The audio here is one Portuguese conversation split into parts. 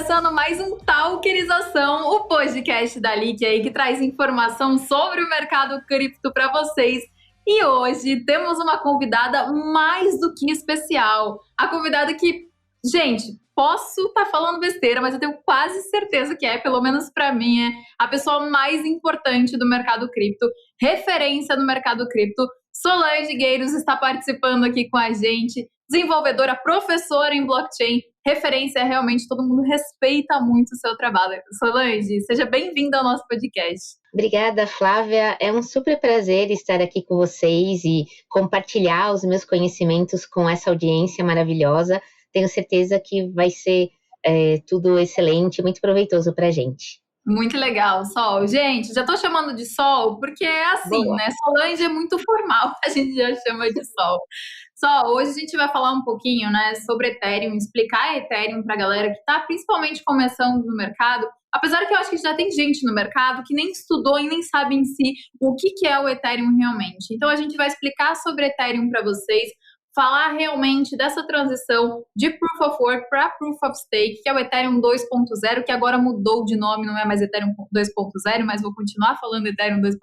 começando mais um Talkerização, o podcast da Lick aí que traz informação sobre o mercado cripto para vocês. E hoje temos uma convidada mais do que especial. A convidada que, gente, posso estar falando besteira, mas eu tenho quase certeza que pelo menos para mim, a pessoa mais importante do mercado cripto, referência no mercado cripto. Solange Gueiros está participando aqui com a gente, desenvolvedora, professora em blockchain, referência, realmente todo mundo respeita muito o seu trabalho. Solange, seja bem-vinda ao nosso podcast. Obrigada, Flávia. É um super prazer estar aqui com vocês e compartilhar os meus conhecimentos com essa audiência maravilhosa. Tenho certeza que vai ser tudo excelente, muito proveitoso para a gente. Muito legal, Sol. Gente, já tô chamando de Sol porque é assim, Boa. né? Solange é muito formal, a gente já chama de Sol. Sol, hoje a gente vai falar um pouquinho, né, sobre Ethereum, explicar Ethereum pra galera que tá principalmente começando no mercado. Apesar que eu acho que já tem gente no mercado que nem estudou e nem sabe em si o que é o Ethereum realmente. Então a gente vai explicar sobre Ethereum para vocês, falar realmente dessa transição de Proof of Work para Proof of Stake, que é o Ethereum 2.0, que agora mudou de nome, não é mais Ethereum 2.0, mas vou continuar falando Ethereum 2.0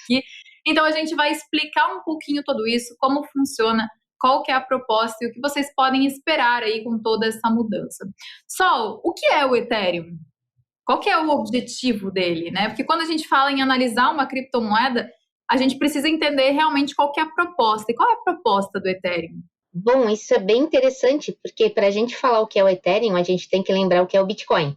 aqui. Então a gente vai explicar um pouquinho tudo isso, como funciona, qual que é a proposta e o que vocês podem esperar aí com toda essa mudança. Sol, o que é o Ethereum? Qual que é o objetivo dele, né? Porque quando a gente fala em analisar uma criptomoeda, a gente precisa entender realmente qual que é a proposta. E qual é a proposta do Ethereum? Bom, isso é bem interessante, porque para a gente falar o que é o Ethereum, a gente tem que lembrar o que é o Bitcoin.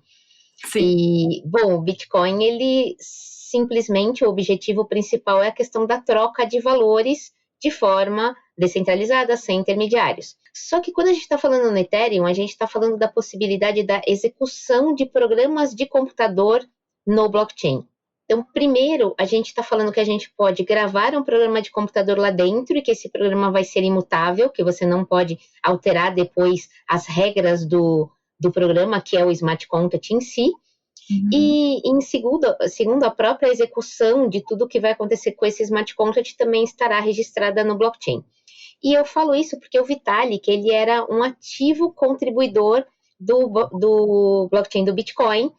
Sim. E, bom, o Bitcoin, ele simplesmente, o objetivo principal é a questão da troca de valores de forma descentralizada, sem intermediários. Só que quando a gente está falando no Ethereum, a gente está falando da possibilidade da execução de programas de computador no blockchain. Então, primeiro, a gente está falando que a gente pode gravar um programa de computador lá dentro e que esse programa vai ser imutável, que você não pode alterar depois as regras do programa, que é o smart contract em si. E, segundo a própria execução de tudo que vai acontecer com esse smart contract, também estará registrada no blockchain. E eu falo isso porque o Vitalik, ele era um ativo contribuidor do blockchain do Bitcoin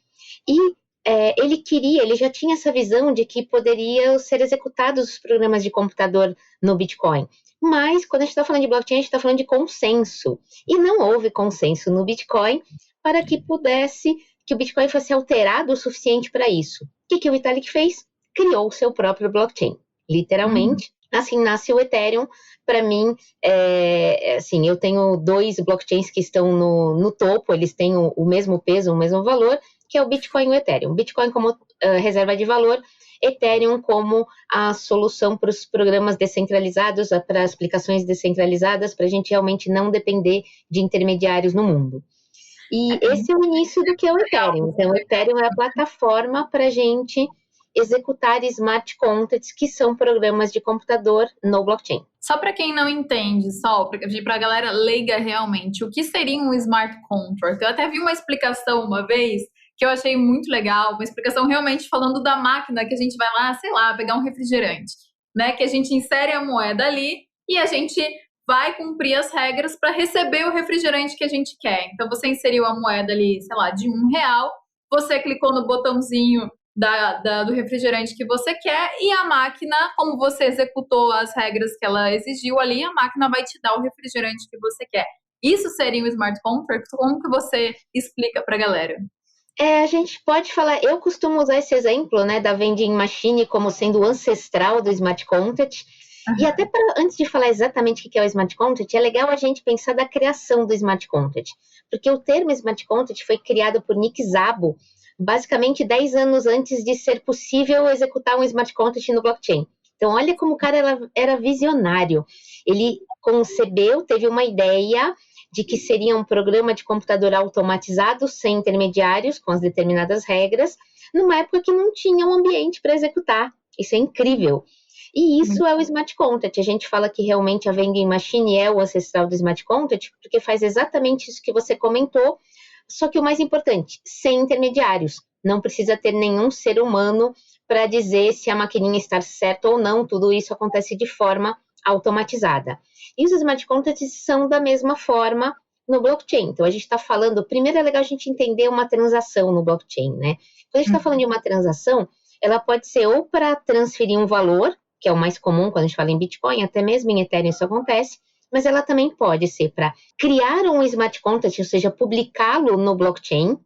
e ele já tinha essa visão de que poderiam ser executados os programas de computador no Bitcoin. Mas, quando a gente está falando de blockchain, a gente está falando de consenso. E não houve consenso no Bitcoin para que o Bitcoin fosse alterado o suficiente para isso. O que o Vitalik fez? Criou o seu próprio blockchain. Literalmente, assim nasce o Ethereum. Para mim, assim, eu tenho 2 blockchains que estão no topo, eles têm o mesmo peso, o mesmo valor, que é o Bitcoin e o Ethereum. Bitcoin como reserva de valor, Ethereum como a solução para os programas descentralizados, para as aplicações descentralizadas, para a gente realmente não depender de intermediários no mundo. E esse é o início do que é o Ethereum. Então, o Ethereum é a plataforma para a gente executar smart contracts, que são programas de computador no blockchain. Só para quem não entende, só para a galera leiga realmente, o que seria um smart contract? Eu até vi uma explicação uma vez que eu achei muito legal, uma explicação realmente falando da máquina que a gente vai lá, sei lá, pegar um refrigerante, né? Que a gente insere a moeda ali e a gente vai cumprir as regras para receber o refrigerante que a gente quer. Então, você inseriu a moeda ali, sei lá, de R$1, você clicou no botãozinho do refrigerante que você quer e a máquina, como você executou as regras que ela exigiu ali, a máquina vai te dar o refrigerante que você quer. Isso seria um smart contract? Como que você explica para a galera? A gente pode falar, eu costumo usar esse exemplo, né, da vending machine como sendo o ancestral do smart contract. E até antes de falar exatamente o que é o smart contract, é legal a gente pensar da criação do smart contract, porque o termo smart contract foi criado por Nick Szabo, basicamente 10 anos antes de ser possível executar um smart contract no blockchain. Então, olha como o cara era visionário. Ele teve uma ideia de que seria um programa de computador automatizado, sem intermediários, com as determinadas regras, numa época que não tinha um ambiente para executar. Isso é incrível. E isso é o smart contract. A gente fala que realmente a vending machine é o ancestral do smart contract, porque faz exatamente isso que você comentou, só que o mais importante, sem intermediários. Não precisa ter nenhum ser humano para dizer se a maquininha está certa ou não, tudo isso acontece de forma automatizada. E os smart contracts são da mesma forma, no blockchain. Então, a gente está falando, primeiro é legal a gente entender uma transação no blockchain, né? Quando a gente está falando de uma transação, ela pode ser ou para transferir um valor, que é o mais comum quando a gente fala em Bitcoin, até mesmo em Ethereum isso acontece, mas ela também pode ser para criar um smart contract, ou seja, publicá-lo no blockchain,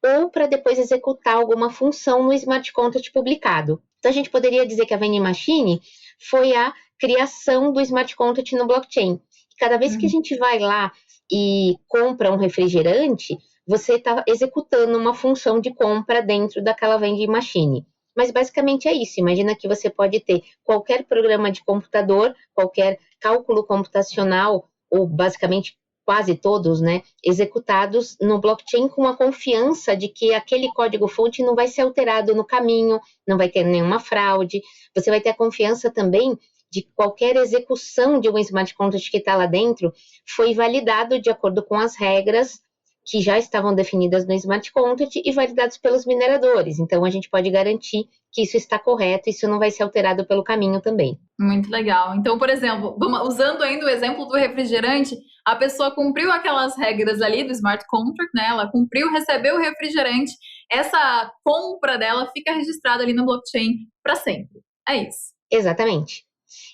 ou para depois executar alguma função no smart contract publicado. Então, a gente poderia dizer que a vending machine foi a criação do smart contract no blockchain. E cada vez que a gente vai lá e compra um refrigerante, você está executando uma função de compra dentro daquela vending machine. Mas basicamente é isso. Imagina que você pode ter qualquer programa de computador, qualquer cálculo computacional, ou basicamente quase todos, né, executados no blockchain com a confiança de que aquele código-fonte não vai ser alterado no caminho, não vai ter nenhuma fraude. Você vai ter a confiança também de que qualquer execução de um smart contract que está lá dentro foi validado de acordo com as regras que já estavam definidas no smart contract e validados pelos mineradores. Então, a gente pode garantir que isso está correto, isso não vai ser alterado pelo caminho também. Muito legal. Então, por exemplo, usando ainda o exemplo do refrigerante, a pessoa cumpriu aquelas regras ali do smart contract, né? Ela cumpriu, recebeu o refrigerante, essa compra dela fica registrada ali no blockchain para sempre. É isso. Exatamente.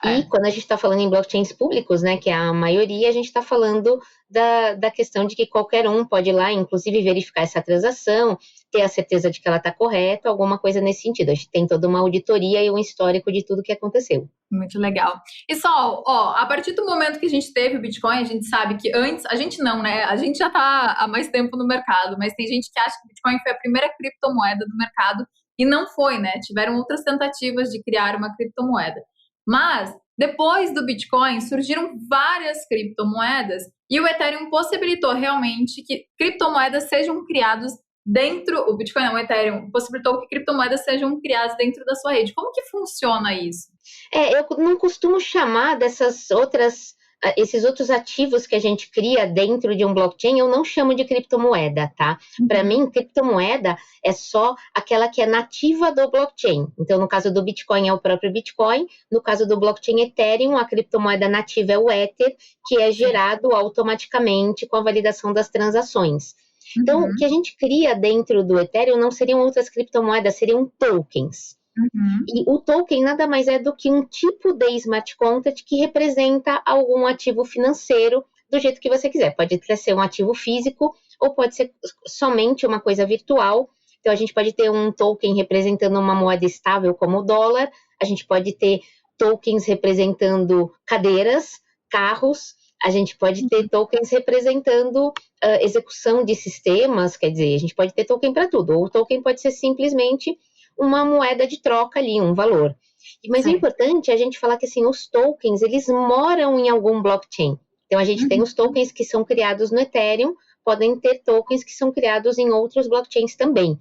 E quando a gente está falando em blockchains públicos, né, que é a maioria, a gente está falando da questão de que qualquer um pode ir lá, inclusive, verificar essa transação, ter a certeza de que ela está correta, alguma coisa nesse sentido. A gente tem toda uma auditoria e um histórico de tudo que aconteceu. Muito legal. E só, a partir do momento que a gente teve o Bitcoin, a gente sabe que antes, a gente não, né? A gente já está há mais tempo no mercado, mas tem gente que acha que o Bitcoin foi a primeira criptomoeda do mercado e não foi, né? Tiveram outras tentativas de criar uma criptomoeda. Mas, depois do Bitcoin, surgiram várias criptomoedas e o Ethereum possibilitou realmente que criptomoedas sejam criadas dentro... O Bitcoin não, o Ethereum possibilitou que criptomoedas sejam criadas dentro da sua rede. Como que funciona isso? Eu não costumo chamar esses outros ativos que a gente cria dentro de um blockchain, eu não chamo de criptomoeda, tá? Para mim, criptomoeda é só aquela que é nativa do blockchain. Então, no caso do Bitcoin, é o próprio Bitcoin. No caso do blockchain Ethereum, a criptomoeda nativa é o Ether, que é gerado automaticamente com a validação das transações. Então, o que a gente cria dentro do Ethereum não seriam outras criptomoedas, seriam tokens. E o token nada mais é do que um tipo de smart contract que representa algum ativo financeiro do jeito que você quiser. Pode ser um ativo físico ou pode ser somente uma coisa virtual. Então, a gente pode ter um token representando uma moeda estável como o dólar, a gente pode ter tokens representando cadeiras, carros, a gente pode ter tokens representando execução de sistemas, quer dizer, a gente pode ter token para tudo, ou o token pode ser simplesmente uma moeda de troca ali, um valor. Mas é importante a gente falar que, assim, os tokens, eles moram em algum blockchain. Então, a gente tem os tokens que são criados no Ethereum, podem ter tokens que são criados em outros blockchains também.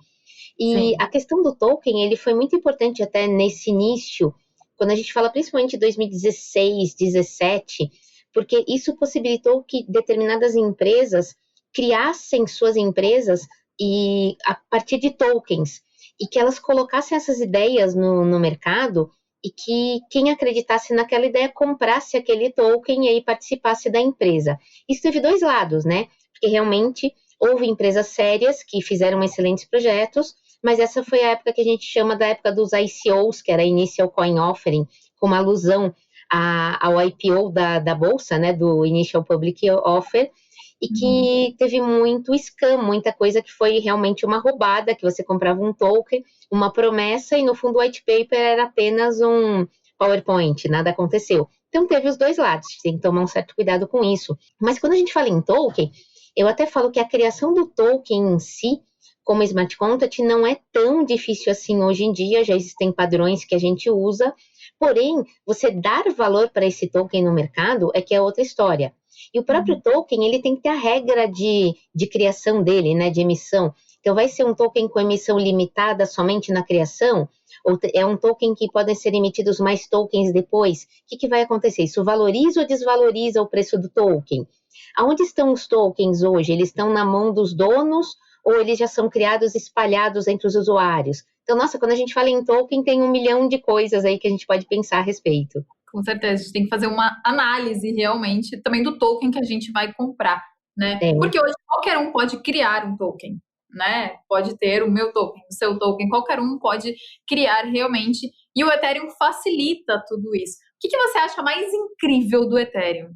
E a questão do token, ele foi muito importante até nesse início, quando a gente fala principalmente de 2016, 2017, porque isso possibilitou que determinadas empresas criassem suas empresas e a partir de tokens, e que elas colocassem essas ideias no mercado e que quem acreditasse naquela ideia comprasse aquele token e aí participasse da empresa. Isso teve dois lados, né? Porque realmente houve empresas sérias que fizeram excelentes projetos, mas essa foi a época que a gente chama da época dos ICOs, que era Initial Coin Offering, com uma alusão ao IPO da Bolsa, né, do Initial Public Offer, e que teve muito scam, muita coisa que foi realmente uma roubada, que você comprava um token, uma promessa, e no fundo o white paper era apenas um PowerPoint, nada aconteceu. Então teve os dois lados, tem que tomar um certo cuidado com isso. Mas quando a gente fala em token, eu até falo que a criação do token em si, como smart contract, não é tão difícil assim hoje em dia, já existem padrões que a gente usa, porém, você dar valor para esse token no mercado é que é outra história. E o próprio token, ele tem que ter a regra de criação dele, né, de emissão. Então, vai ser um token com emissão limitada somente na criação? Ou é um token que podem ser emitidos mais tokens depois? O que vai acontecer? Isso valoriza ou desvaloriza o preço do token? Aonde estão os tokens hoje? Eles estão na mão dos donos ou eles já são criados espalhados entre os usuários? Então, nossa, quando a gente fala em token, tem 1 milhão de coisas aí que a gente pode pensar a respeito. Com certeza, a gente tem que fazer uma análise realmente também do token que a gente vai comprar. né? Tem. Porque hoje qualquer um pode criar um token, né? Pode ter o meu token, o seu token, qualquer um pode criar realmente, e o Ethereum facilita tudo isso. O que você acha mais incrível do Ethereum?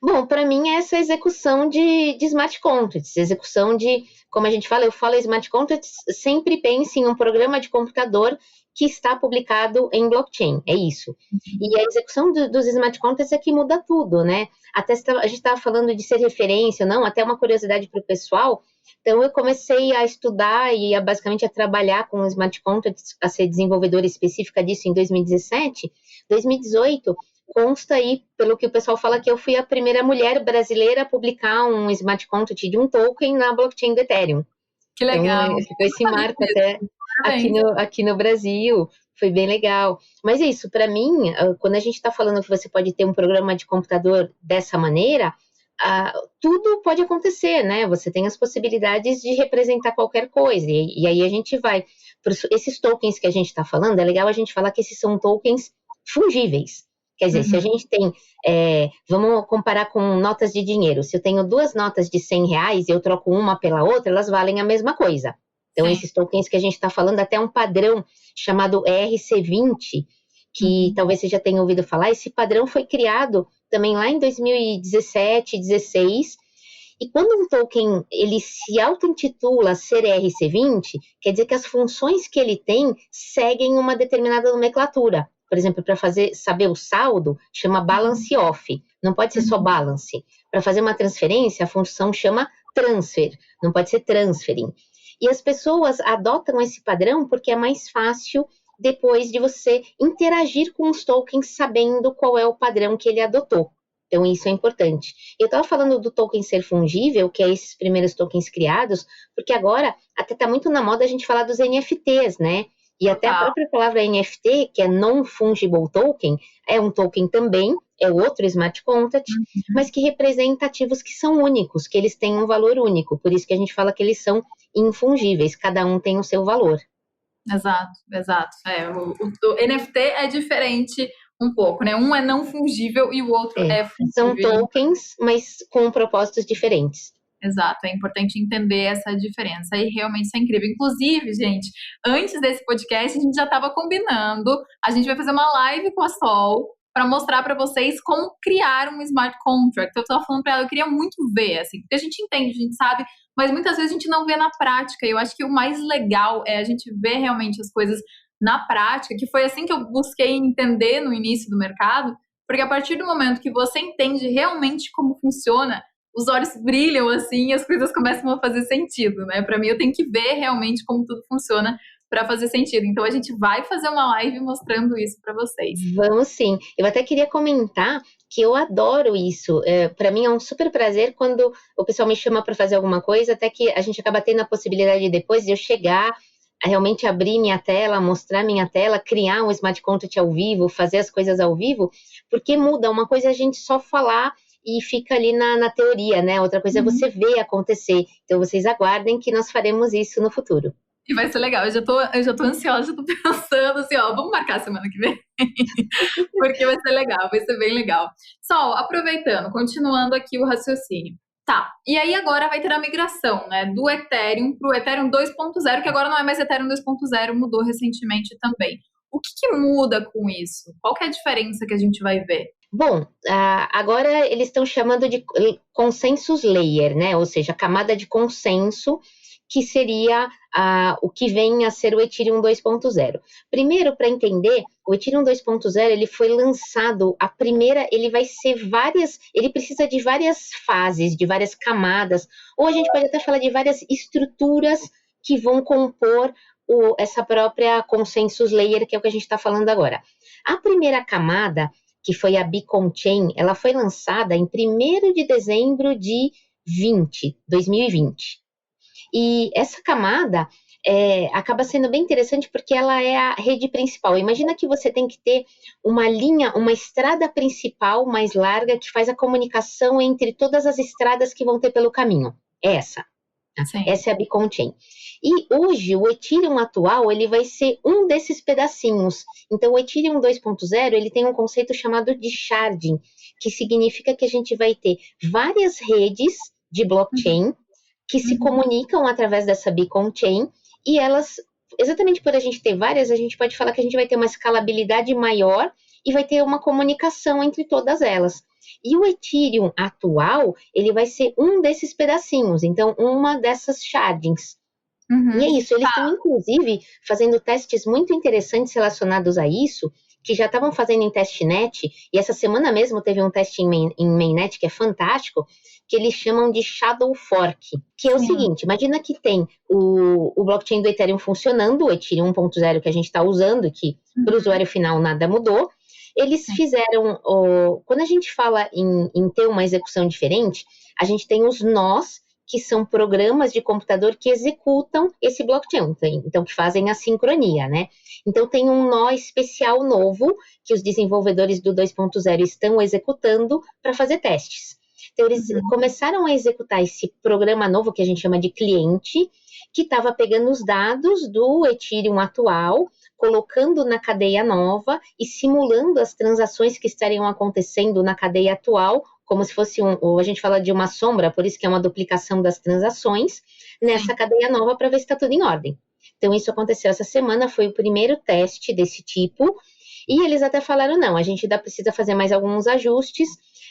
Bom, para mim é essa execução de smart contracts, execução de, como a gente fala, eu falo smart contracts, sempre pense em um programa de computador que está publicado em blockchain, é isso. E a execução dos smart contracts é que muda tudo, né? Até a gente estava falando de ser referência ou não, até uma curiosidade para o pessoal. Então, eu comecei a estudar e basicamente a trabalhar com smart contracts, a ser desenvolvedora específica disso em 2017. 2018, consta aí, pelo que o pessoal fala, que eu fui a primeira mulher brasileira a publicar um smart contract de um token na blockchain do Ethereum. Que legal. Então, ficou esse marco até aqui no Brasil, foi bem legal. Mas é isso, para mim, quando a gente está falando que você pode ter um programa de computador dessa maneira, tudo pode acontecer, né? Você tem as possibilidades de representar qualquer coisa, e aí a gente vai. Esses tokens que a gente está falando, é legal a gente falar que esses são tokens fungíveis. Quer dizer, se a gente tem, vamos comparar com notas de dinheiro, se eu tenho 2 notas de R$100 e eu troco uma pela outra, elas valem a mesma coisa. Então, esses tokens que a gente está falando, até um padrão chamado ERC20, que talvez você já tenha ouvido falar, esse padrão foi criado também lá em 2017, 2016, e quando um token ele se auto-intitula ser ERC20, quer dizer que as funções que ele tem seguem uma determinada nomenclatura. Por exemplo, para saber o saldo, chama balance off, não pode ser só balance. Para fazer uma transferência, a função chama transfer, não pode ser transferring. E as pessoas adotam esse padrão porque é mais fácil depois de você interagir com os tokens sabendo qual é o padrão que ele adotou. Então, isso é importante. Eu estava falando do token ser fungível, que é esses primeiros tokens criados, porque agora até está muito na moda a gente falar dos NFTs, né? E até a própria palavra NFT, que é Non-Fungible Token, é um token também, é outro smart contract, mas que representa ativos que são únicos, que eles têm um valor único. Por isso que a gente fala que eles são infungíveis, cada um tem o seu valor. Exato. O NFT é diferente um pouco, né? Um é não fungível e o outro é fungível. São tokens, mas com propósitos diferentes. Exato, é importante entender essa diferença e realmente isso é incrível. Inclusive, gente, antes desse podcast, a gente já estava combinando, a gente vai fazer uma live com a Sol para mostrar para vocês como criar um smart contract. Eu estava falando para ela, eu queria muito ver, assim, porque a gente entende, a gente sabe, mas muitas vezes a gente não vê na prática. E eu acho que o mais legal é a gente ver realmente as coisas na prática, que foi assim que eu busquei entender no início do mercado, porque a partir do momento que você entende realmente como funciona, os olhos brilham assim e as coisas começam a fazer sentido, né? Para mim, eu tenho que ver realmente como tudo funciona para fazer sentido. Então, a gente vai fazer uma live mostrando isso para vocês. Vamos sim. Eu até queria comentar que eu adoro isso. Para mim é um super prazer quando o pessoal me chama para fazer alguma coisa, até que a gente acaba tendo a possibilidade depois de eu chegar, a realmente abrir minha tela, mostrar minha tela, criar um smart contract ao vivo, fazer as coisas ao vivo, porque muda. Uma coisa é a gente só falar e fica ali na teoria, né? Outra coisa é você ver acontecer. Então, vocês aguardem que nós faremos isso no futuro. E vai ser legal, eu já tô ansiosa, já tô pensando assim, vamos marcar semana que vem, porque vai ser legal, vai ser bem legal. Sol, aproveitando, continuando aqui o raciocínio. Tá, e aí agora vai ter a migração, né, do Ethereum pro Ethereum 2.0, que agora não é mais Ethereum 2.0, mudou recentemente também. O que muda com isso? Qual que é a diferença que a gente vai ver? Bom, agora eles estão chamando de consensus layer, né? Ou seja, a camada de consenso, que seria o que vem a ser o Ethereum 2.0. Primeiro, para entender, o Ethereum 2.0 ele foi lançado, ele vai ser ele precisa de várias fases, de várias camadas, ou a gente pode até falar de várias estruturas que vão compor essa própria consensus layer, que é o que a gente está falando agora. A primeira camada, que foi a Beacon Chain, ela foi lançada em 1º de dezembro de 2020. E essa camada acaba sendo bem interessante porque ela é a rede principal. Imagina que você tem que ter uma estrada principal mais larga que faz a comunicação entre todas as estradas que vão ter pelo caminho. Essa é a Beacon Chain. E hoje, o Ethereum atual, ele vai ser um desses pedacinhos. Então, o Ethereum 2.0, ele tem um conceito chamado de sharding, que significa que a gente vai ter várias redes de blockchain que se comunicam através dessa Beacon Chain, e elas, exatamente por a gente ter várias, a gente pode falar que a gente vai ter uma escalabilidade maior e vai ter uma comunicação entre todas elas. E o Ethereum atual, ele vai ser um desses pedacinhos, então uma dessas shardings. E é isso, eles estão inclusive fazendo testes muito interessantes relacionados a isso, que já estavam fazendo em testnet, e essa semana mesmo teve um teste em mainnet que é fantástico, que eles chamam de Shadow Fork, que é o seguinte, imagina que tem o blockchain do Ethereum funcionando, o Ethereum 1.0 que a gente está usando, que para o usuário final nada mudou, eles fizeram, quando a gente fala em ter uma execução diferente, a gente tem os nós, que são programas de computador que executam esse blockchain, então que fazem a sincronia, né? Então tem um nó especial novo que os desenvolvedores do 2.0 estão executando para fazer testes. Então eles começaram a executar esse programa novo que a gente chama de cliente, que estava pegando os dados do Ethereum atual, colocando na cadeia nova e simulando as transações que estariam acontecendo na cadeia atual, como se fosse ou a gente fala de uma sombra, por isso que é uma duplicação das transações, nessa cadeia nova para ver se está tudo em ordem. Então, isso aconteceu essa semana, foi o primeiro teste desse tipo, e eles até falaram, não, a gente ainda precisa fazer mais alguns ajustes,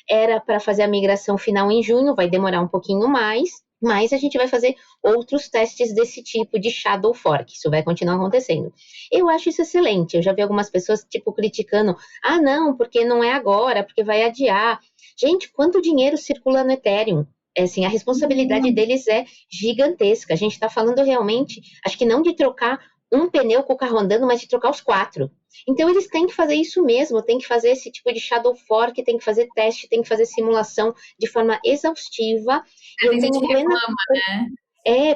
era para fazer a migração final em junho, vai demorar um pouquinho mais, mas a gente vai fazer outros testes desse tipo de Shadow Fork, isso vai continuar acontecendo. Eu acho isso excelente, eu já vi algumas pessoas, criticando, não, porque não é agora, porque vai adiar. Gente, quanto dinheiro circula no Ethereum? Assim, a responsabilidade deles é gigantesca. A gente está falando realmente, acho que não de trocar um pneu com o carro andando, mas de trocar os 4. Então, eles têm que fazer isso mesmo, tem que fazer esse tipo de Shadow Fork, tem que fazer teste, tem que fazer simulação de forma exaustiva. E eu tenho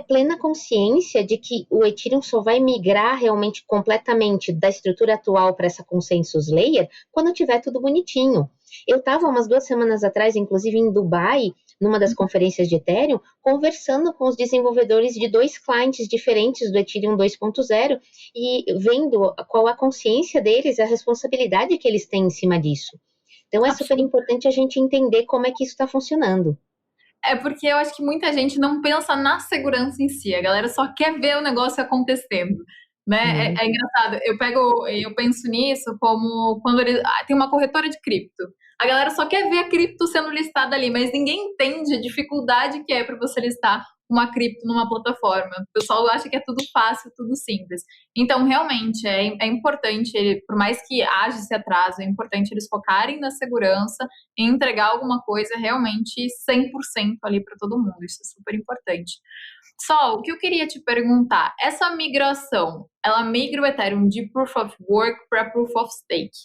plena consciência de que o Ethereum só vai migrar realmente completamente da estrutura atual para essa Consensus Layer quando tiver tudo bonitinho. Eu estava umas 2 semanas atrás, inclusive em Dubai, numa das conferências de Ethereum, conversando com os desenvolvedores de 2 clientes diferentes do Ethereum 2.0 e vendo qual a consciência deles, a responsabilidade que eles têm em cima disso. Então, é super importante a gente entender como é que isso está funcionando. É porque eu acho que muita gente não pensa na segurança em si, a galera só quer ver o negócio acontecendo, né? É engraçado, eu penso nisso como quando tem uma corretora de cripto. A galera só quer ver a cripto sendo listada ali, mas ninguém entende a dificuldade que é para você listar uma cripto numa plataforma. O pessoal acha que é tudo fácil, tudo simples. Então, realmente, é importante, por mais que haja esse atraso, é importante eles focarem na segurança e entregar alguma coisa realmente 100% ali para todo mundo. Isso é super importante. Sol, o que eu queria te perguntar, essa migração, ela migra o Ethereum de Proof of Work para Proof of Stake,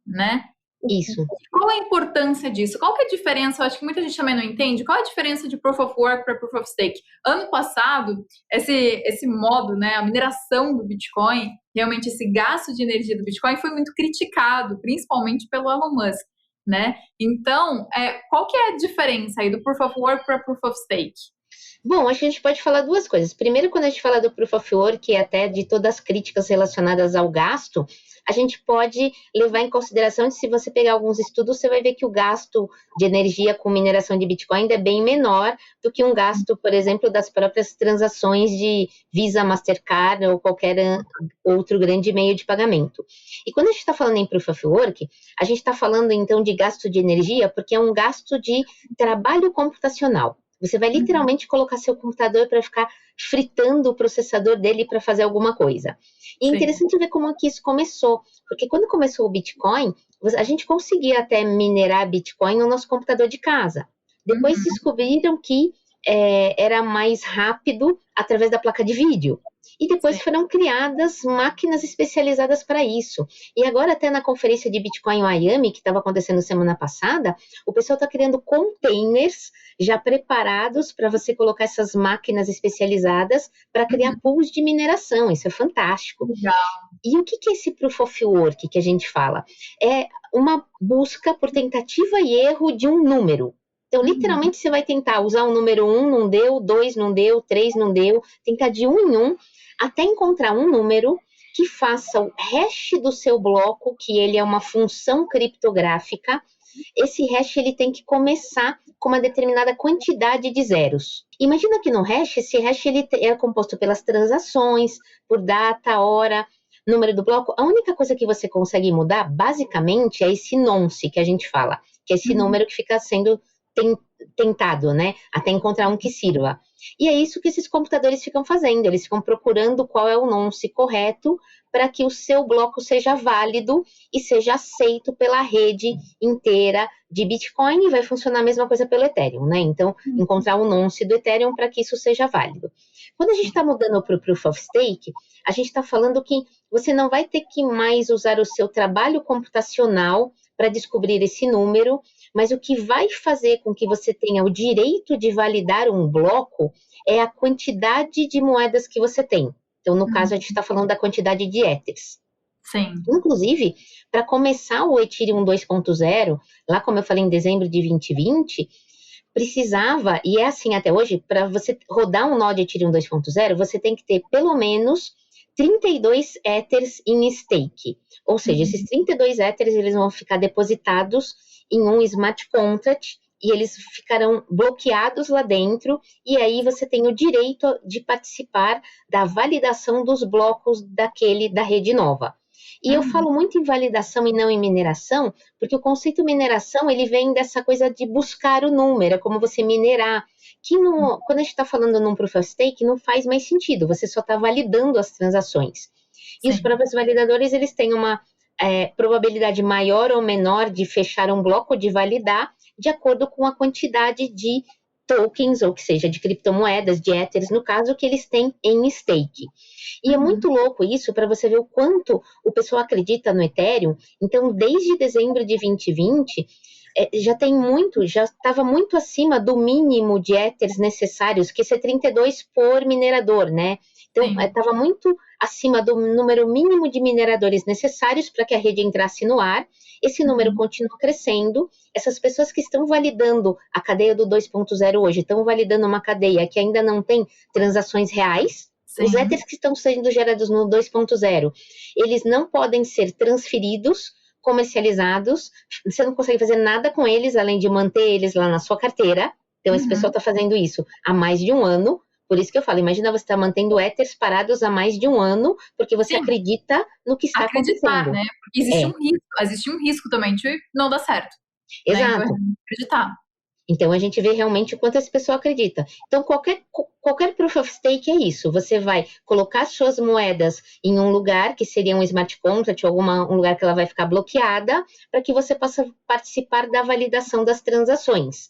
né? Isso. Qual a importância disso? Qual que é a diferença? Eu acho que muita gente também não entende. Qual é a diferença de Proof of Work para Proof of Stake? Ano passado, esse modo, né, a mineração do Bitcoin, realmente esse gasto de energia do Bitcoin foi muito criticado, principalmente pelo Elon Musk, né? Então, qual que é a diferença aí do Proof of Work para Proof of Stake? Bom, acho que a gente pode falar 2 coisas. Primeiro, quando a gente fala do Proof of Work e até de todas as críticas relacionadas ao gasto, a gente pode levar em consideração que se você pegar alguns estudos, você vai ver que o gasto de energia com mineração de Bitcoin ainda é bem menor do que um gasto, por exemplo, das próprias transações de Visa, Mastercard ou qualquer outro grande meio de pagamento. E quando a gente está falando em Proof of Work, a gente está falando então de gasto de energia porque é um gasto de trabalho computacional. Você vai literalmente colocar seu computador para ficar fritando o processador dele para fazer alguma coisa. E é interessante ver como que isso começou, porque quando começou o Bitcoin, a gente conseguia até minerar Bitcoin no nosso computador de casa. Depois descobriram que era mais rápido através da placa de vídeo. E depois foram criadas máquinas especializadas para isso. E agora, até na conferência de Bitcoin Miami, que estava acontecendo semana passada, o pessoal está criando containers já preparados para você colocar essas máquinas especializadas para criar pools de mineração. Isso é fantástico. Legal. E o que é esse Proof of Work que a gente fala? É uma busca por tentativa e erro de um número. Então, literalmente, você vai tentar usar o número 1, não deu, 2 não deu, 3 não deu, tentar de 1 em 1, até encontrar um número que faça o hash do seu bloco, que ele é uma função criptográfica. Esse hash ele tem que começar com uma determinada quantidade de zeros. Imagina que no hash, esse hash ele é composto pelas transações, por data, hora, número do bloco. A única coisa que você consegue mudar, basicamente, é esse nonce que a gente fala, que é esse número que fica sendo tentado, né? Até encontrar um que sirva. E é isso que esses computadores ficam fazendo, eles ficam procurando qual é o nonce correto para que o seu bloco seja válido e seja aceito pela rede inteira de Bitcoin, e vai funcionar a mesma coisa pelo Ethereum, né? Então, encontrar o nonce do Ethereum para que isso seja válido. Quando a gente está mudando para o Proof of Stake, a gente está falando que você não vai ter que mais usar o seu trabalho computacional para descobrir esse número, mas o que vai fazer com que você tenha o direito de validar um bloco é a quantidade de moedas que você tem. Então, no caso, a gente está falando da quantidade de Ethers. Sim. Inclusive, para começar o Ethereum 2.0, lá como eu falei em dezembro de 2020, precisava, e é assim até hoje, para você rodar um nó de Ethereum 2.0, você tem que ter pelo menos 32 Ethers em stake. Ou seja, esses 32 Ethers eles vão ficar depositados em um smart contract e eles ficarão bloqueados lá dentro, e aí você tem o direito de participar da validação dos blocos da rede nova. E eu falo muito em validação e não em mineração, porque o conceito mineração, ele vem dessa coisa de buscar o número, é como você minerar, que quando a gente está falando num Proof of Stake, não faz mais sentido, você só está validando as transações. E os próprios validadores, eles têm uma probabilidade maior ou menor de fechar um bloco, de validar, de acordo com a quantidade de tokens, ou que seja, de criptomoedas, de Ethers, no caso, que eles têm em stake. E é muito louco isso, para você ver o quanto o pessoal acredita no Ethereum. Então, desde dezembro de 2020, já estava muito acima do mínimo de Ethers necessários, que esse é 32 por minerador, né? Então, estava muito acima do número mínimo de mineradores necessários para que a rede entrasse no ar. Esse número continua crescendo. Essas pessoas que estão validando a cadeia do 2.0 hoje, estão validando uma cadeia que ainda não tem transações reais. Os Ethers que estão sendo gerados no 2.0, eles não podem ser transferidos, comercializados, você não consegue fazer nada com eles, além de manter eles lá na sua carteira. Então, esse pessoal está fazendo isso há mais de um ano. Por isso que eu falo, imagina você estar mantendo Ethers parados há mais de um ano, porque você acredita no que está acontecendo. Né? Porque existe um risco também de não dar certo. Exato. Né? Então, acreditar. Então, a gente vê realmente o quanto esse pessoal acredita. Então, qualquer Proof of Stake é isso. Você vai colocar suas moedas em um lugar, que seria um smart contract, ou um lugar que ela vai ficar bloqueada, para que você possa participar da validação das transações.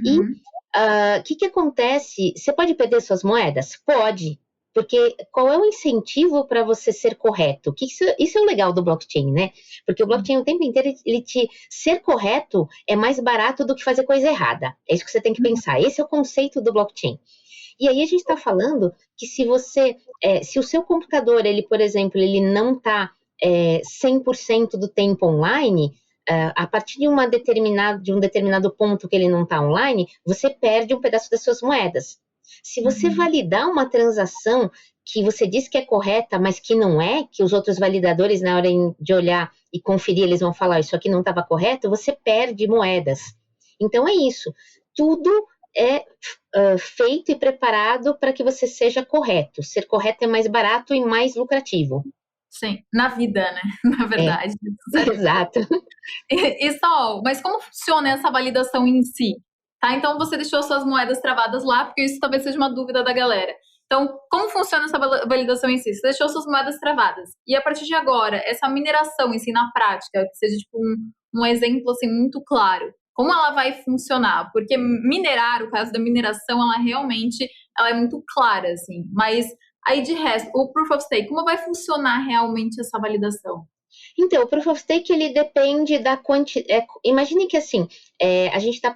E o que acontece? Você pode perder suas moedas? Pode. Porque qual é o incentivo para você ser correto? Isso é o legal do blockchain, né? Porque o blockchain o tempo inteiro, ser correto é mais barato do que fazer coisa errada. É isso que você tem que pensar. Esse é o conceito do blockchain. E aí a gente está falando que se o seu computador, por exemplo, ele não está 100% do tempo online, a partir de um determinado ponto que ele não está online, você perde um pedaço das suas moedas. Se você validar uma transação que você diz que é correta, mas que não é, que os outros validadores, na hora de olhar e conferir, eles vão falar, isso aqui não estava correto, você perde moedas. Então, é isso. Tudo é feito e preparado para que você seja correto. Ser correto é mais barato e mais lucrativo. Sim, na vida, né? Na verdade. Exato. Mas como funciona essa validação em si? Tá? Então, você deixou suas moedas travadas lá, porque isso talvez seja uma dúvida da galera. Então, como funciona essa validação em si? Você deixou suas moedas travadas. E a partir de agora, essa mineração em si, na prática, que seja tipo um exemplo assim, muito claro, como ela vai funcionar? Porque minerar, o caso da mineração, ela é muito clara, assim. Mas aí, de resto, o Proof of Stake, como vai funcionar realmente essa validação? Então, o Proof of Stake, ele depende da quantidade. Imagine que, assim, a gente está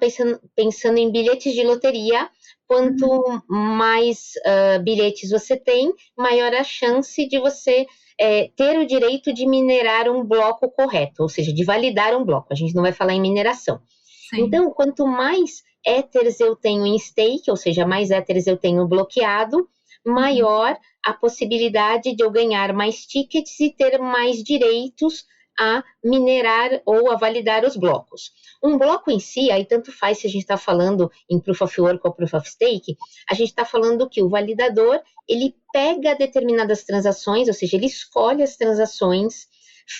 pensando em bilhetes de loteria. Quanto mais bilhetes você tem, maior a chance de você ter o direito de minerar um bloco correto, ou seja, de validar um bloco. A gente não vai falar em mineração. Sim. Então, quanto mais Ethers eu tenho em stake, ou seja, mais Ethers eu tenho bloqueado, maior a possibilidade de eu ganhar mais tickets e ter mais direitos a minerar ou a validar os blocos. Um bloco em si, aí tanto faz se a gente está falando em Proof of Work ou Proof of Stake, a gente está falando que o validador, ele pega determinadas transações, ou seja, ele escolhe as transações,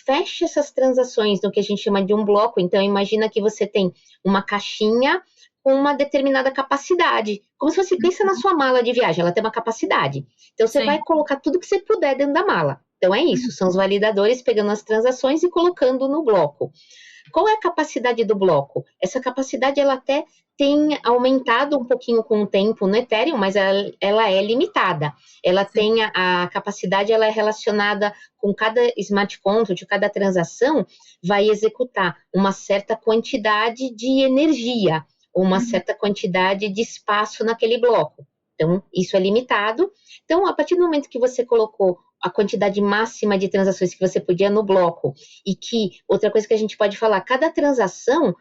fecha essas transações no que a gente chama de um bloco. Então, imagina que você tem uma caixinha com uma determinada capacidade, como se você pensa na sua mala de viagem, ela tem uma capacidade. Então, você vai colocar tudo que você puder dentro da mala. Então, é isso, são os validadores pegando as transações e colocando no bloco. Qual é a capacidade do bloco? Essa capacidade, ela até tem aumentado um pouquinho com o tempo no Ethereum, mas ela é limitada. Ela tem a capacidade, ela é relacionada com cada smart contract, cada transação vai executar uma certa quantidade de energia, ou uma certa quantidade de espaço naquele bloco. Então, isso é limitado. Então, a partir do momento que você colocou a quantidade máxima de transações que você podia no bloco, e que, outra coisa que a gente pode falar, cada transação,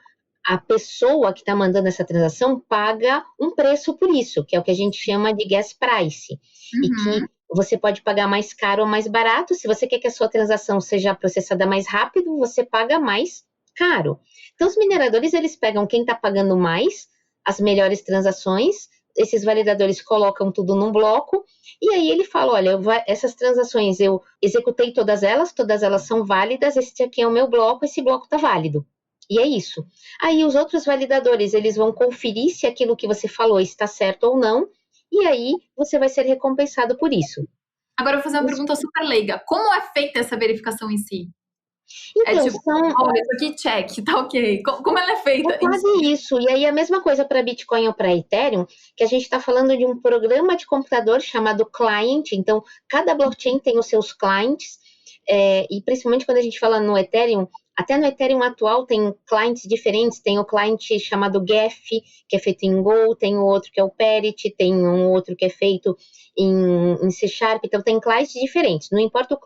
a pessoa que está mandando essa transação paga um preço por isso, que é o que a gente chama de gas price, e que você pode pagar mais caro ou mais barato. Se você quer que a sua transação seja processada mais rápido, você paga mais caro. Então, os mineradores, eles pegam quem está pagando mais, as melhores transações, esses validadores colocam tudo num bloco, e aí ele fala, olha, essas transações eu executei todas elas são válidas, esse aqui é o meu bloco, esse bloco está válido. E é isso. Aí os outros validadores, eles vão conferir se aquilo que você falou está certo ou não, e aí você vai ser recompensado por isso. Agora eu vou fazer uma pergunta super leiga. Como é feita essa verificação em si? Então, tipo, olha, isso aqui check, tá ok. Como ela é feita? É quase isso. E aí a mesma coisa para Bitcoin ou para Ethereum, que a gente está falando de um programa de computador chamado client. Então, cada blockchain tem os seus clients, e principalmente quando a gente fala no Ethereum, até no Ethereum atual tem clients diferentes. Tem o client chamado Geth, que é feito em Go, tem o outro que é o Parity, tem um outro que é feito em C Sharp. Então, tem clients diferentes. Não importa o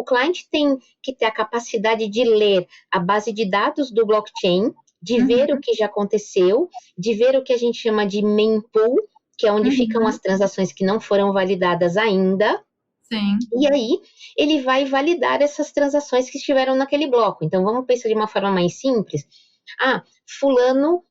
client tem que ter a capacidade de ler a base de dados do blockchain, de ver o que já aconteceu, de ver o que a gente chama de mempool, que é onde ficam as transações que não foram validadas ainda. Sim. E aí, ele vai validar essas transações que estiveram naquele bloco. Então, vamos pensar de uma forma mais simples. Fulano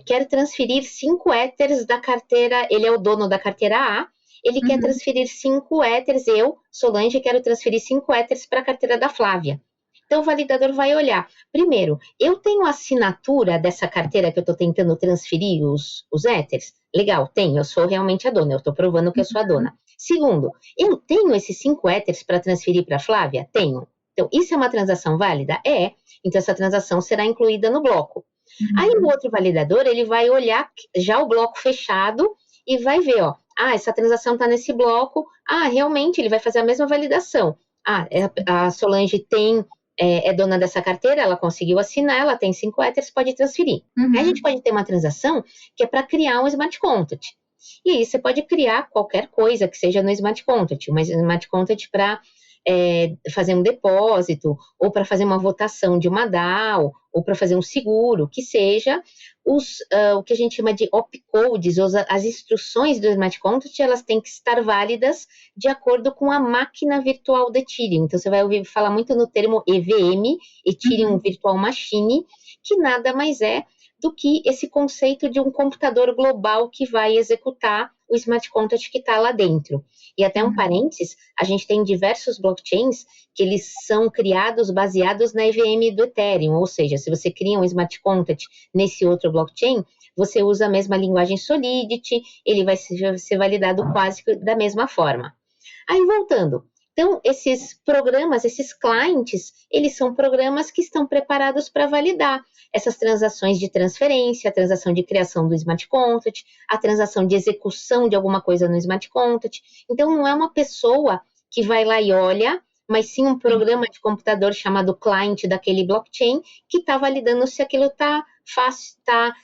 quer transferir 5 Ethers da carteira, ele é o dono da carteira A, ele quer transferir 5 Ethers, eu, Solange, quero transferir 5 Ethers para a carteira da Flávia. Então, o validador vai olhar. Primeiro, eu tenho a assinatura dessa carteira que eu estou tentando transferir os Ethers? Legal, tenho, eu sou realmente a dona, eu estou provando que eu sou a dona. Segundo, eu tenho esses 5 Ethers para transferir para a Flávia? Tenho. Então, isso é uma transação válida? É. Então, essa transação será incluída no bloco. Aí, o outro validador, ele vai olhar já o bloco fechado e vai ver, essa transação está nesse bloco. Realmente, ele vai fazer a mesma validação. A Solange é dona dessa carteira, ela conseguiu assinar, ela tem 5 Ethers, pode transferir. Aí a gente pode ter uma transação que é para criar um smart contract. E aí você pode criar qualquer coisa que seja no smart contract, uma smart contract para fazer um depósito, ou para fazer uma votação de uma DAO, ou para fazer um seguro, que seja o que a gente chama de opcodes, ou as instruções do smart contract, elas têm que estar válidas de acordo com a máquina virtual de Ethereum. Então, você vai ouvir falar muito no termo EVM, Ethereum Virtual Machine, que nada mais é do que esse conceito de um computador global que vai executar o smart contract que está lá dentro. E até um parênteses, a gente tem diversos blockchains que eles são criados baseados na EVM do Ethereum, ou seja, se você cria um smart contract nesse outro blockchain, você usa a mesma linguagem Solidity, ele vai ser validado quase da mesma forma. Aí, voltando. Então, esses programas, esses clients, eles são programas que estão preparados para validar essas transações de transferência, a transação de criação do smart contract, a transação de execução de alguma coisa no smart contract. Então, não é uma pessoa que vai lá e olha, mas sim um programa de computador chamado client daquele blockchain que está validando se aquilo está fácil, está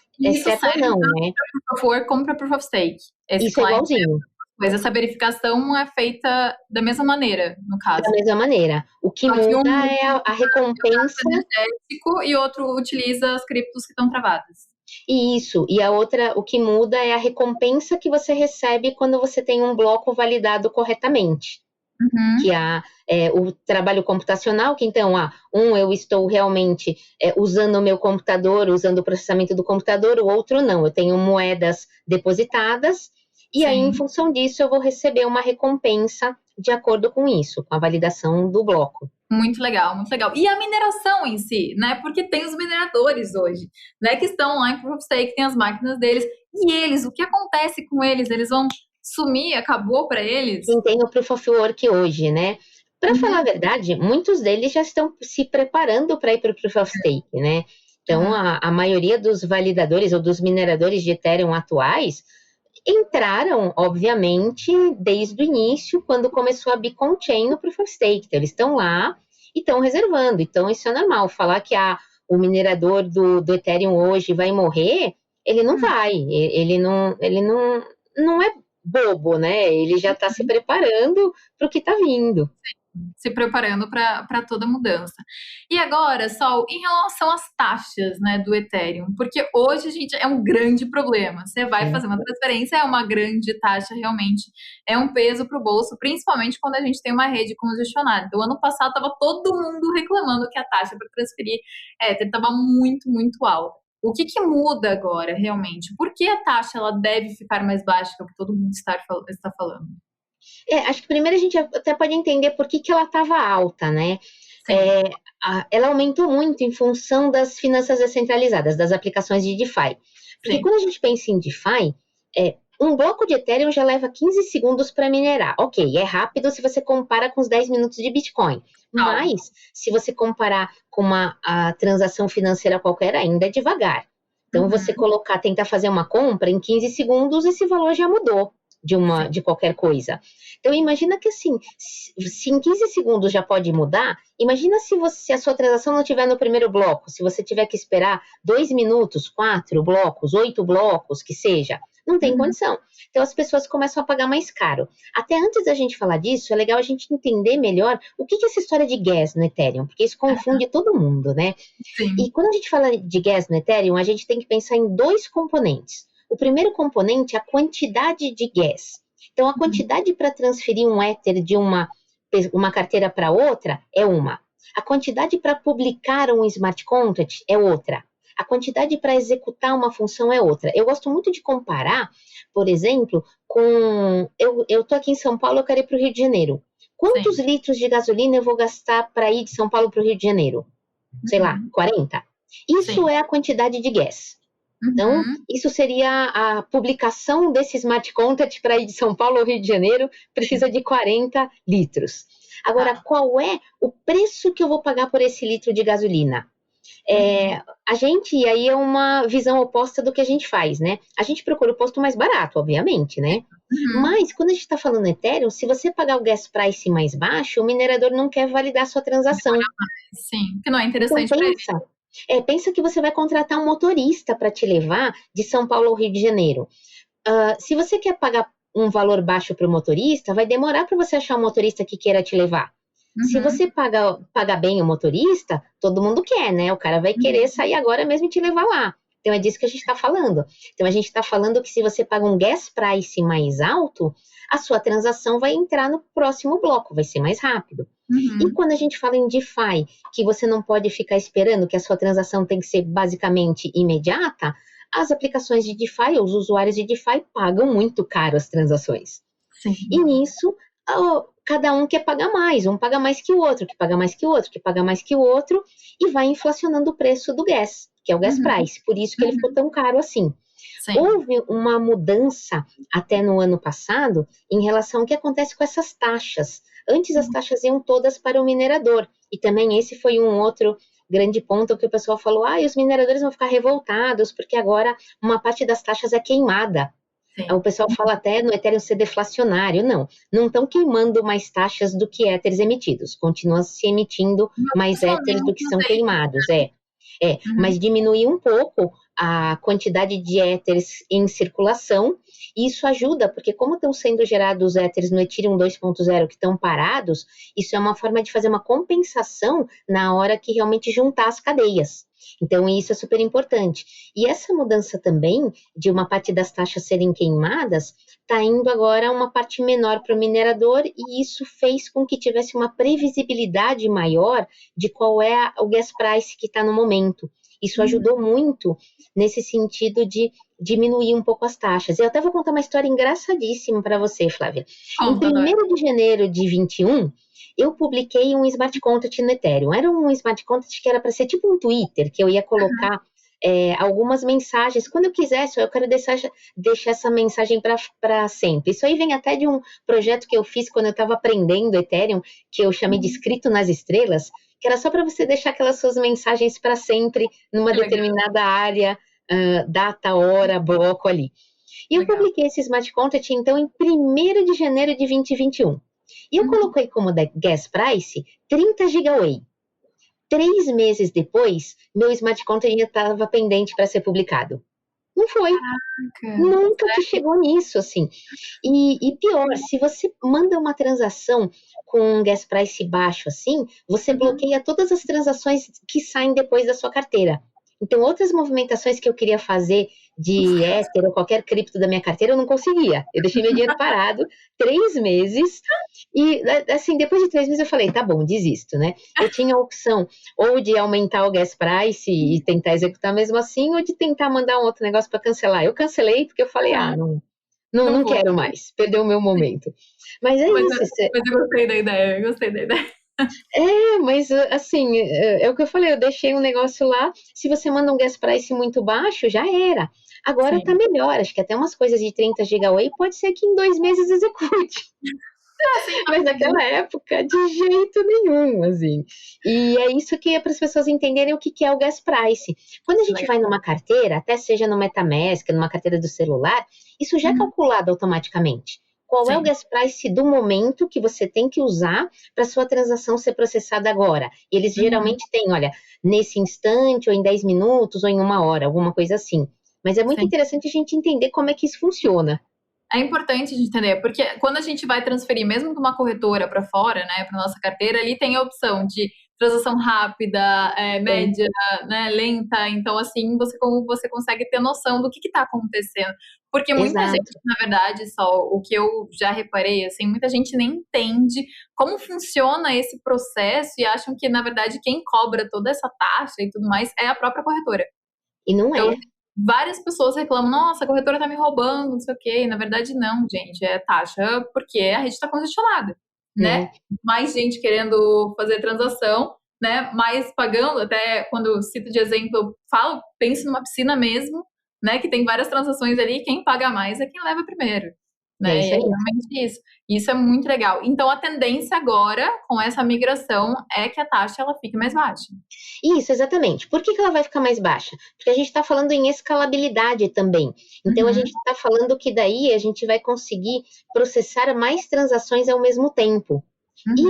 certo ou não, né? Proof of Work como para Proof of Stake. Isso é igualzinho. Mas essa verificação é feita da mesma maneira, no caso. Da mesma maneira. O que muda é a recompensa. E outro utiliza as criptos que estão travadas. Isso. E a outra, o que muda é a recompensa que você recebe quando você tem um bloco validado corretamente. que há o trabalho computacional, que então, eu estou realmente usando o meu computador, usando o processamento do computador, o outro não, eu tenho moedas depositadas, e aí, em função disso, eu vou receber uma recompensa de acordo com isso, com a validação do bloco. Muito legal, muito legal. E a mineração em si, né? Porque tem os mineradores hoje, né? Que estão lá em Proof of Stake, tem as máquinas deles. E eles, o que acontece com eles? Eles vão sumir? Acabou para eles? Quem tem o Proof of Work hoje, né? Para falar a verdade, muitos deles já estão se preparando para ir para o Proof of Stake, né? Então, a maioria dos validadores ou dos mineradores de Ethereum atuais entraram, obviamente, desde o início, quando começou a Beacon Chain no Proof of Stake. Então, eles estão lá e estão reservando. Então, isso é normal. Falar que o minerador do Ethereum hoje vai morrer, ele não vai. Ele não é bobo, né? Ele já está se preparando para o que está vindo. Se preparando para toda mudança. E agora, Sol, em relação às taxas, né, do Ethereum, porque hoje, gente, é um grande problema. Você vai fazer uma transferência, é uma grande taxa, realmente é um peso para o bolso, principalmente quando a gente tem uma rede congestionada. Então, ano passado estava todo mundo reclamando que a taxa para transferir estava muito, muito alta. O que muda agora, realmente? Por que a taxa ela deve ficar mais baixa, que é o que todo mundo está falando? Acho que primeiro a gente até pode entender por que ela estava alta, né? Ela aumentou muito em função das finanças descentralizadas, das aplicações de DeFi. Porque quando a gente pensa em DeFi, um bloco de Ethereum já leva 15 segundos para minerar. Ok, é rápido se você compara com os 10 minutos de Bitcoin. Mas, se você comparar com uma transação financeira qualquer, ainda é devagar. Então, você tentar fazer uma compra, em 15 segundos, esse valor já mudou de qualquer coisa. Então, imagina que assim, se em 15 segundos já pode mudar, imagina se a sua transação não estiver no primeiro bloco, se você tiver que esperar 2 minutos, 4 blocos, 8 blocos, que seja, não tem condição. Então, as pessoas começam a pagar mais caro. Até antes da gente falar disso, é legal a gente entender melhor o que é essa história de gas no Ethereum, porque isso confunde todo mundo, né? E quando a gente fala de gas no Ethereum, a gente tem que pensar em 2 componentes. O primeiro componente é a quantidade de gas. Então, a quantidade para transferir um Ether de uma carteira para outra é uma. A quantidade para publicar um smart contract é outra. A quantidade para executar uma função é outra. Eu gosto muito de comparar, por exemplo, com... Eu estou aqui em São Paulo, eu quero ir para o Rio de Janeiro. Quantos litros de gasolina eu vou gastar para ir de São Paulo para o Rio de Janeiro? Sei lá, 40. Isso é a quantidade de gas. Então, isso seria a publicação desse smart contract para ir de São Paulo ao Rio de Janeiro, precisa de 40 litros. Agora, qual é o preço que eu vou pagar por esse litro de gasolina? E aí é uma visão oposta do que a gente faz, né? A gente procura o posto mais barato, obviamente, né? Mas, quando a gente está falando Ethereum, se você pagar o gas price mais baixo, o minerador não quer validar a sua transação. Sim, que não é interessante para ele. Pensa que você vai contratar um motorista para te levar de São Paulo ao Rio de Janeiro. Se você quer pagar um valor baixo para o motorista, vai demorar para você achar um motorista que queira te levar. Se você paga bem o motorista, todo mundo quer, né? O cara vai querer sair agora mesmo e te levar lá. Então, é disso que a gente está falando. Então, a gente está falando que se você paga um gas price mais alto, a sua transação vai entrar no próximo bloco, vai ser mais rápido. E quando a gente fala em DeFi, que você não pode ficar esperando, que a sua transação tem que ser basicamente imediata, as aplicações de DeFi, os usuários de DeFi pagam muito caro as transações. E nisso, cada um quer pagar mais, um paga mais que o outro, que paga mais que o outro, que paga mais que o outro, e vai inflacionando o preço do gas, que é o gas price, por isso que ele ficou tão caro assim. Houve uma mudança até no ano passado em relação ao que acontece com essas taxas. Antes as taxas iam todas para o minerador, e também esse foi um outro grande ponto que o pessoal falou, os mineradores vão ficar revoltados, porque agora uma parte das taxas é queimada. O pessoal fala até no Ethereum ser deflacionário. Não estão queimando mais taxas do que Ethers emitidos, continua se emitindo mais Ethers do que são queimados, mas diminuiu um pouco a quantidade de Ethers em circulação, e isso ajuda, porque como estão sendo gerados Ethers no Ethereum 2.0 que estão parados, isso é uma forma de fazer uma compensação na hora que realmente juntar as cadeias. Então, isso é super importante. E essa mudança também, de uma parte das taxas serem queimadas, está indo agora uma parte menor para o minerador, e isso fez com que tivesse uma previsibilidade maior de qual é o gas price que está no momento. Isso ajudou muito nesse sentido de diminuir um pouco as taxas. Eu até vou contar uma história engraçadíssima para você, Flávia. Em 1º de janeiro de 21, eu publiquei um smart contract no Ethereum. Era um smart contract que era para ser tipo um Twitter, que eu ia colocar algumas mensagens. Quando eu quisesse, eu quero deixar essa mensagem para sempre. Isso aí vem até de um projeto que eu fiz quando eu estava aprendendo Ethereum, que eu chamei de Escrito nas Estrelas, que era só para você deixar aquelas suas mensagens para sempre numa determinada área, data, hora, bloco ali. E eu publiquei esse smart contract, então, em 1º de janeiro de 2021. E eu coloquei como gas price 30 GWh. 3 meses depois, meu smart contract ainda estava pendente para ser publicado. Não foi. Caraca. Nunca que chegou nisso, assim. E pior, se você manda uma transação com um gas price baixo, assim, você bloqueia todas as transações que saem depois da sua carteira. Então, outras movimentações que eu queria fazer de Ether ou qualquer cripto da minha carteira, eu não conseguia. Eu deixei meu dinheiro parado 3 meses e, assim, depois de 3 meses eu falei, tá bom, desisto, né? Eu tinha a opção ou de aumentar o gas price e tentar executar mesmo assim, ou de tentar mandar um outro negócio para cancelar. Eu cancelei porque eu falei, não quero mais, perdeu o meu momento. Mas isso. Mas eu gostei da ideia, mas assim, é o que eu falei, eu deixei um negócio lá, se você manda um gas price muito baixo, já era. Agora tá melhor, acho que até umas coisas de 30 GWh pode ser que em 2 meses execute. Mas naquela época, de jeito nenhum, assim. E é isso que é para as pessoas entenderem o que é o gas price. Quando a gente vai numa carteira, até seja no MetaMask, numa carteira do celular, isso já é calculado automaticamente. Qual é o gas price do momento que você tem que usar para sua transação ser processada agora? E eles geralmente têm, olha, nesse instante, ou em 10 minutos, ou em 1 hora, alguma coisa assim. Mas é muito interessante a gente entender como é que isso funciona. É importante a gente entender, porque quando a gente vai transferir, mesmo de uma corretora para fora, né, para nossa carteira, ali tem a opção de transação rápida, média, né, lenta. Então, assim, você consegue ter noção do que está acontecendo. Porque muita gente, na verdade, só o que eu já reparei, assim, muita gente nem entende como funciona esse processo e acham que, na verdade, quem cobra toda essa taxa e tudo mais é a própria corretora. E não é. Várias pessoas reclamam, nossa, a corretora tá me roubando, não sei o quê. Na verdade, não, gente, é taxa porque a rede está congestionada, né? Mais gente querendo fazer transação, né? Mais pagando, até quando eu cito de exemplo, eu falo, pense numa piscina mesmo, né? Que tem várias transações ali, quem paga mais é quem leva primeiro. Né? É realmente isso. Isso é muito legal. Então, a tendência agora, com essa migração, é que a taxa ela fique mais baixa. Isso, exatamente. Por que ela vai ficar mais baixa? Porque a gente está falando em escalabilidade também. Então, a gente está falando que daí a gente vai conseguir processar mais transações ao mesmo tempo. E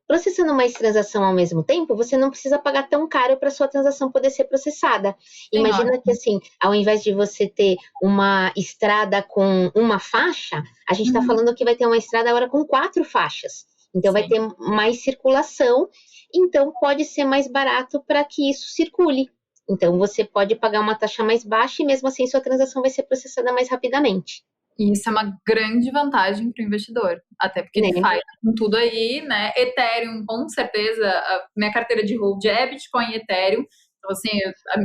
processando mais transação ao mesmo tempo, você não precisa pagar tão caro para sua transação poder ser processada. Imagina que, assim, ao invés de você ter uma estrada com uma faixa, a gente está falando que vai ter uma estrada agora com 4 faixas. Então, vai ter mais circulação, então pode ser mais barato para que isso circule. Então, você pode pagar uma taxa mais baixa e, mesmo assim, sua transação vai ser processada mais rapidamente. E isso é uma grande vantagem para o investidor, até porque DeFi com tudo aí, né? Ethereum, com certeza, a minha carteira de hold é Bitcoin e Ethereum. Então, assim,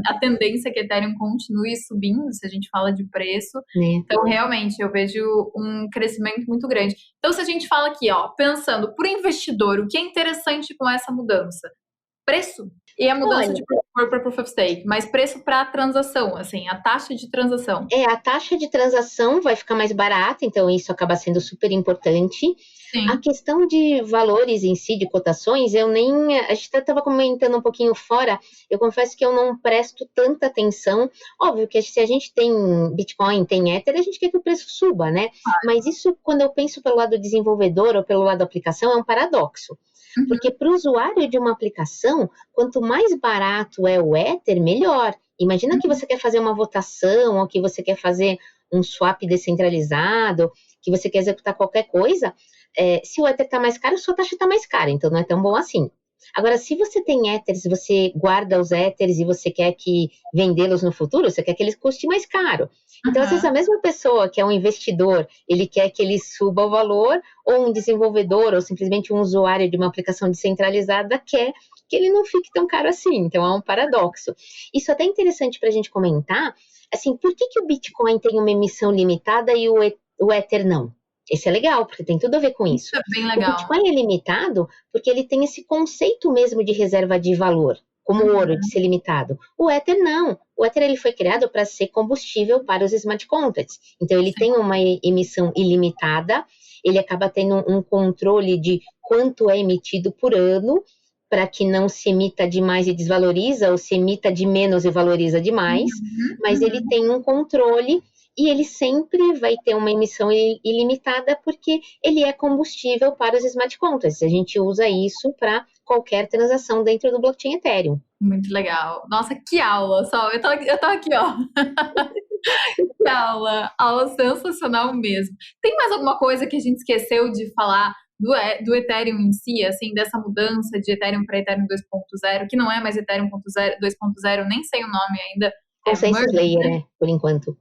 a tendência é que Ethereum continue subindo, se a gente fala de preço. Então, realmente, eu vejo um crescimento muito grande. Então, se a gente fala aqui, ó, pensando por investidor, o que é interessante com essa mudança? Preço. E a mudança de por Proof of Stake, mas preço para transação, assim, a taxa de transação. A taxa de transação vai ficar mais barata, então isso acaba sendo super importante. A questão de valores em si, de cotações, a gente estava comentando um pouquinho fora, eu confesso que eu não presto tanta atenção. Óbvio que se a gente tem Bitcoin, tem Ether, a gente quer que o preço suba, né? Mas isso, quando eu penso pelo lado desenvolvedor ou pelo lado da aplicação, é um paradoxo. Porque para o usuário de uma aplicação, quanto mais barato é o Ether, melhor. Imagina que você quer fazer uma votação, ou que você quer fazer um swap descentralizado, que você quer executar qualquer coisa. Se o Ether está mais caro, sua taxa está mais cara, então não é tão bom assim. Agora, se você tem Ethers, você guarda os Ethers e você quer que vendê-los no futuro, você quer que eles custem mais caro. Então, às vezes, a mesma pessoa que é um investidor, ele quer que ele suba o valor, ou um desenvolvedor, ou simplesmente um usuário de uma aplicação descentralizada quer que ele não fique tão caro assim. Então, é um paradoxo. Isso é até interessante para a gente comentar, assim, por que o Bitcoin tem uma emissão limitada e o Ether não? Esse é legal, porque tem tudo a ver com isso. Isso é bem legal. O Bitcoin é limitado porque ele tem esse conceito mesmo de reserva de valor, como o ouro, de ser limitado. O Ether não. O Ether ele foi criado para ser combustível para os smart contracts. Então, ele tem uma emissão ilimitada, ele acaba tendo um controle de quanto é emitido por ano, para que não se emita demais e desvaloriza, ou se emita de menos e valoriza demais, mas ele tem um controle e ele sempre vai ter uma emissão ilimitada porque ele é combustível para os smart contracts. A gente usa isso para qualquer transação dentro do blockchain Ethereum. Muito legal. Nossa, que aula, Sol. Eu tô aqui, ó. Que aula sensacional mesmo. Tem mais alguma coisa que a gente esqueceu de falar do Ethereum em si, assim, dessa mudança de Ethereum para Ethereum 2.0, que não é mais Ethereum 2.0, nem sei o nome ainda. Consensus Layer, por enquanto.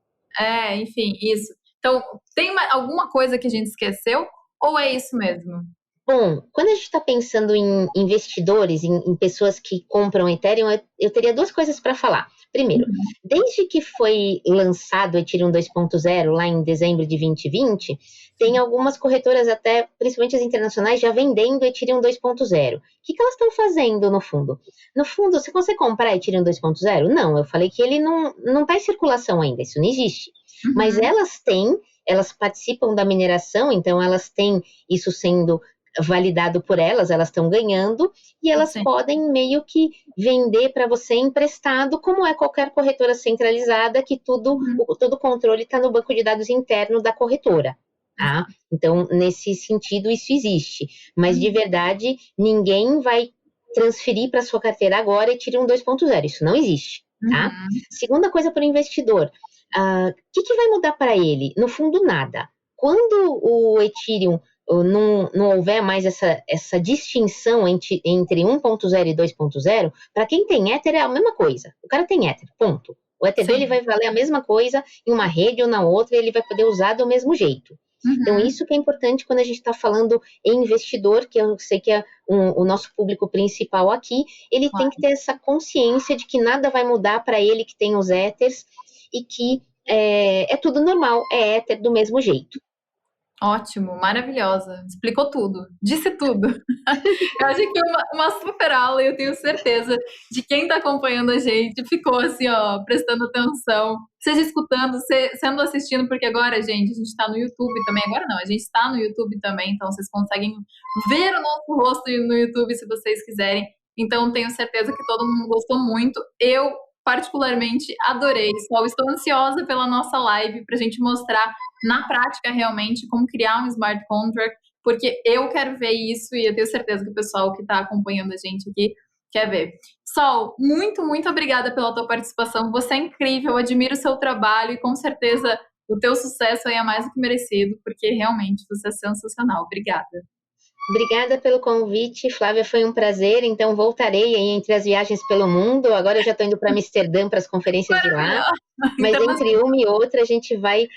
Enfim, isso. Então, tem alguma coisa que a gente esqueceu ou é isso mesmo? Bom, quando a gente está pensando em investidores, em pessoas que compram Ethereum, eu teria duas coisas para falar. Primeiro, desde que foi lançado o Ethereum 2.0, lá em dezembro de 2020, tem algumas corretoras, até principalmente as internacionais, já vendendo Ethereum 2.0. O que elas estão fazendo, no fundo? No fundo, você consegue comprar Ethereum 2.0? Não, eu falei que ele não está em circulação ainda, isso não existe. Mas elas participam da mineração, então elas têm isso sendo validado por elas estão ganhando, e elas podem meio que vender para você emprestado, como é qualquer corretora centralizada, que todo o controle está no banco de dados interno da corretora. Tá? Então, nesse sentido, isso existe. Mas, de verdade, ninguém vai transferir para sua carteira agora Ethereum 2.0. Isso não existe. Tá? Segunda coisa para o investidor. O que vai mudar para ele? No fundo, nada. Quando o Ethereum não houver mais essa distinção entre 1.0 e 2.0, para quem tem Ether é a mesma coisa. O cara tem Ether, ponto. O Ether dele vai valer a mesma coisa em uma rede ou na outra, e ele vai poder usar do mesmo jeito. Então, isso que é importante quando a gente está falando em investidor, que eu sei que é o nosso público principal aqui, ele tem que ter essa consciência de que nada vai mudar para ele que tem os Ethers, e que é tudo normal, é Ether do mesmo jeito. Ótimo, maravilhosa. Explicou tudo, disse tudo. Eu acho que uma super aula, e eu tenho certeza de quem está acompanhando a gente ficou assim, ó, prestando atenção, seja escutando, sendo assistindo, porque agora, gente, a gente está no YouTube também. Agora não, a gente está no YouTube também, então vocês conseguem ver o nosso rosto no YouTube se vocês quiserem. Então, tenho certeza que todo mundo gostou muito. Eu particularmente adorei. Só estou ansiosa pela nossa live para a gente mostrar na prática realmente como criar um smart contract, porque eu quero ver isso e eu tenho certeza que o pessoal que está acompanhando a gente aqui quer ver. Sol, muito, muito obrigada pela tua participação. Você é incrível, eu admiro o seu trabalho e com certeza o teu sucesso aí é mais do que merecido, porque realmente você é sensacional. Obrigada. Obrigada pelo convite, Flávia, foi um prazer. Então, voltarei aí entre as viagens pelo mundo. Agora eu já estou indo para Amsterdã, para as conferências de lá. Mas entre uma e outra, a gente vai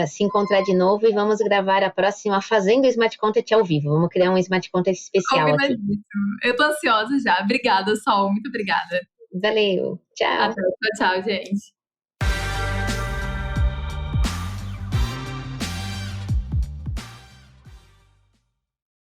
se encontrar de novo e vamos gravar a próxima Fazendo Smart Contract ao vivo. Vamos criar um Smart Contract especial aqui. Eu estou ansiosa já. Obrigada, Sol. Muito obrigada. Valeu. Tchau. Até. Tchau, gente.